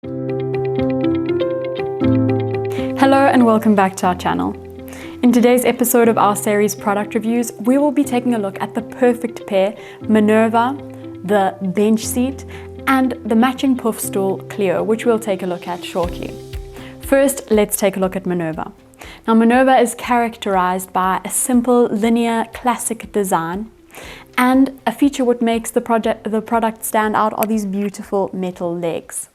Hello and welcome back to our channel. In today's episode of our series Product Reviews, we will be taking a look at the perfect pair, Minerva, the bench seat, and the matching puff stool, Clio, which we'll take a look at shortly. First, let's take a look at Minerva. Now, Minerva is characterized by a simple, linear, classic design, and a feature what makes the product stand out are these beautiful metal legs.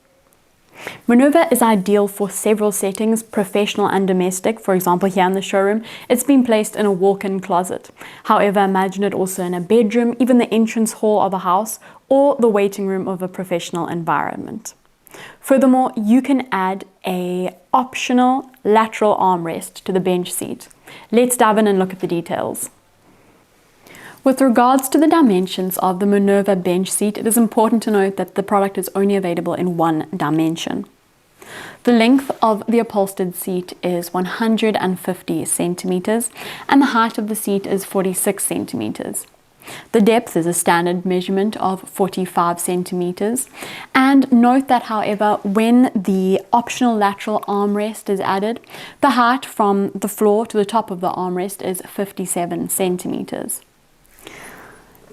Minerva is ideal for several settings, professional and domestic. For example, here in the showroom, it's been placed in a walk-in closet. However, imagine it also in a bedroom, even the entrance hall of a house, or the waiting room of a professional environment. Furthermore, you can add an optional lateral armrest to the bench seat. Let's dive in and look at the details. With regards to the dimensions of the Minerva bench seat, it is important to note that the product is only available in one dimension. The length of the upholstered seat is 150 centimeters and the height of the seat is 46 centimeters. The depth is a standard measurement of 45 centimeters. And note that, however, when the optional lateral armrest is added, the height from the floor to the top of the armrest is 57 centimeters.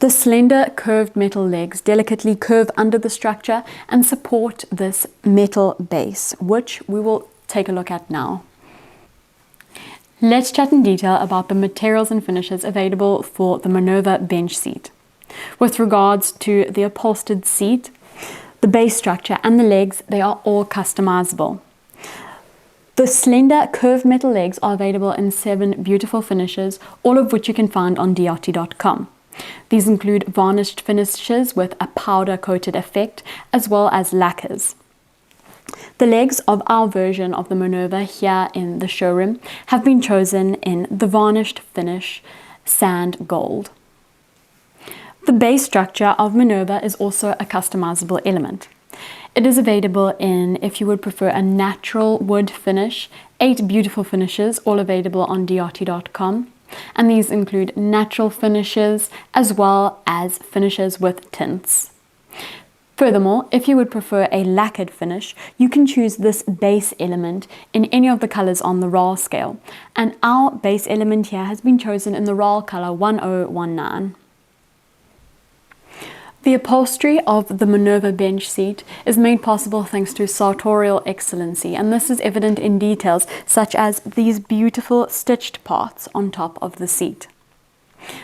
The slender curved metal legs delicately curve under the structure and support this metal base, which we will take a look at now. Let's chat in detail about the materials and finishes available for the Minerva bench seat. With regards to the upholstered seat, the base structure and the legs, they are all customizable. The slender curved metal legs are available in 7 beautiful finishes, all of which you can find on drt.com. These include varnished finishes with a powder coated effect, as well as lacquers. The legs of our version of the Minerva here in the showroom have been chosen in the varnished finish sand gold. The base structure of Minerva is also a customizable element. It is available in, if you would prefer, a natural wood finish, 8 beautiful finishes, all available on drt.com. And these include natural finishes as well as finishes with tints. Furthermore, if you would prefer a lacquered finish, you can choose this base element in any of the colors on the RAL scale. And our base element here has been chosen in the RAL color 1019. The upholstery of the Minerva bench seat is made possible thanks to sartorial excellency, and this is evident in details such as these beautiful stitched parts on top of the seat.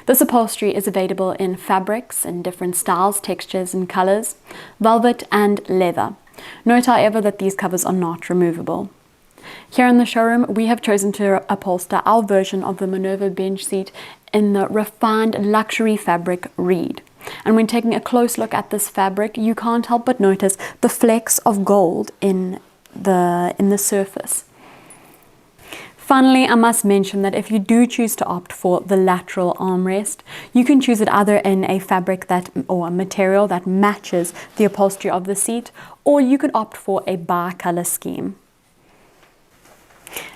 This upholstery is available in fabrics in different styles, textures and colors, velvet and leather. Note, however, that these covers are not removable. Here in the showroom, we have chosen to upholster our version of the Minerva bench seat in the refined luxury fabric reed. And when taking a close look at this fabric, you can't help but notice the flecks of gold in the surface. Finally, I must mention that if you do choose to opt for the lateral armrest, you can choose it either in a fabric or a material that matches the upholstery of the seat, or you could opt for a bi-color scheme.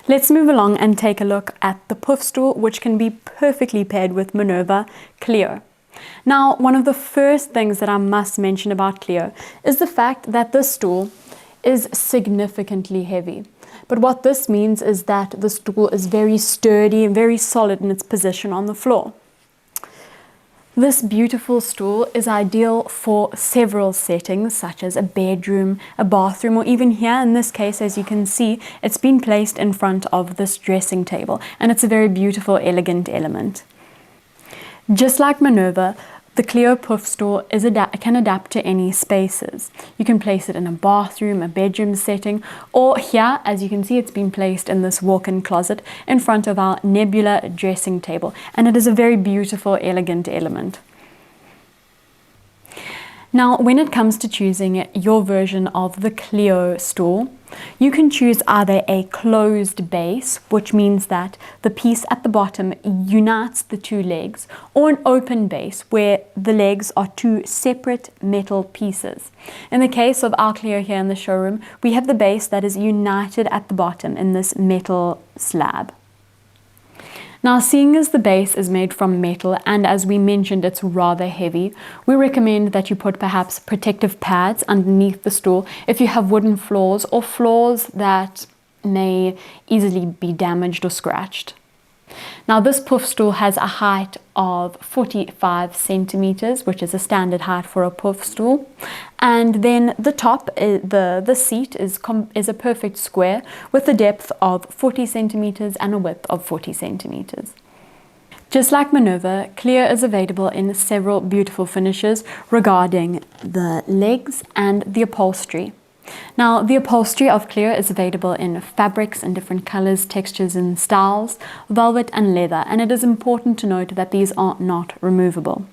Let's move along and take a look at the puff stool, which can be perfectly paired with Minerva Clio. Now, one of the first things that I must mention about Clio is the fact that this stool is significantly heavy. But what this means is that the stool is very sturdy and very solid in its position on the floor. This beautiful stool is ideal for several settings, such as a bedroom, a bathroom, or even here in this case, as you can see, it's been placed in front of this dressing table, and it's a very beautiful, elegant element. Just like Minerva, the Clio puff stool can adapt to any spaces. You can place it in a bathroom, a bedroom setting, or here, as you can see, it's been placed in this walk-in closet in front of our nebula dressing table, and it is a very beautiful, elegant element. Now, when it comes to choosing your version of the Clio stool, you can choose either a closed base, which means that the piece at the bottom unites the 2 legs, or an open base where the legs are 2 separate metal pieces. In the case of our Clio here in the showroom, we have the base that is united at the bottom in this metal slab. Now, seeing as the base is made from metal and as we mentioned it's rather heavy, we recommend that you put perhaps protective pads underneath the stool if you have wooden floors or floors that may easily be damaged or scratched. Now, this pouffe stool has a height of 45 centimeters, which is a standard height for a pouffe stool. And then the top, the seat is a perfect square with a depth of 40 centimeters and a width of 40 centimeters. Just like Minerva, Clear is available in several beautiful finishes regarding the legs and the upholstery. Now, the upholstery of Clear is available in fabrics in different colors, textures and styles, velvet and leather, and it is important to note that these are not removable.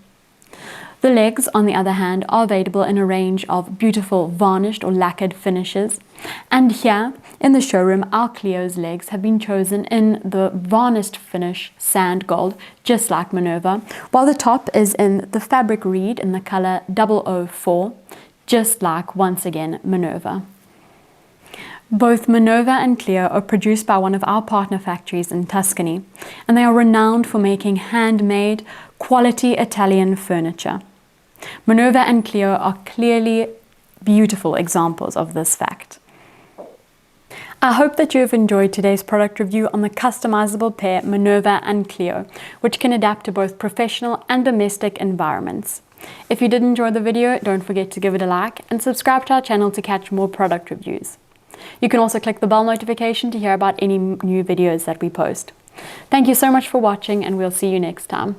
The legs, on the other hand, are available in a range of beautiful varnished or lacquered finishes, and here in the showroom our Cleo's legs have been chosen in the varnished finish sand gold, just like Minerva, while the top is in the fabric reed in the color 004, just like, once again, Minerva. Both Minerva and Cleo are produced by one of our partner factories in Tuscany, and they are renowned for making handmade, quality Italian furniture. Minerva and Cleo are clearly beautiful examples of this fact. I hope that you have enjoyed today's product review on the customizable pair Minerva and Cleo, which can adapt to both professional and domestic environments. If you did enjoy the video, don't forget to give it a like and subscribe to our channel to catch more product reviews. You can also click the bell notification to hear about any new videos that we post. Thank you so much for watching, and we'll see you next time.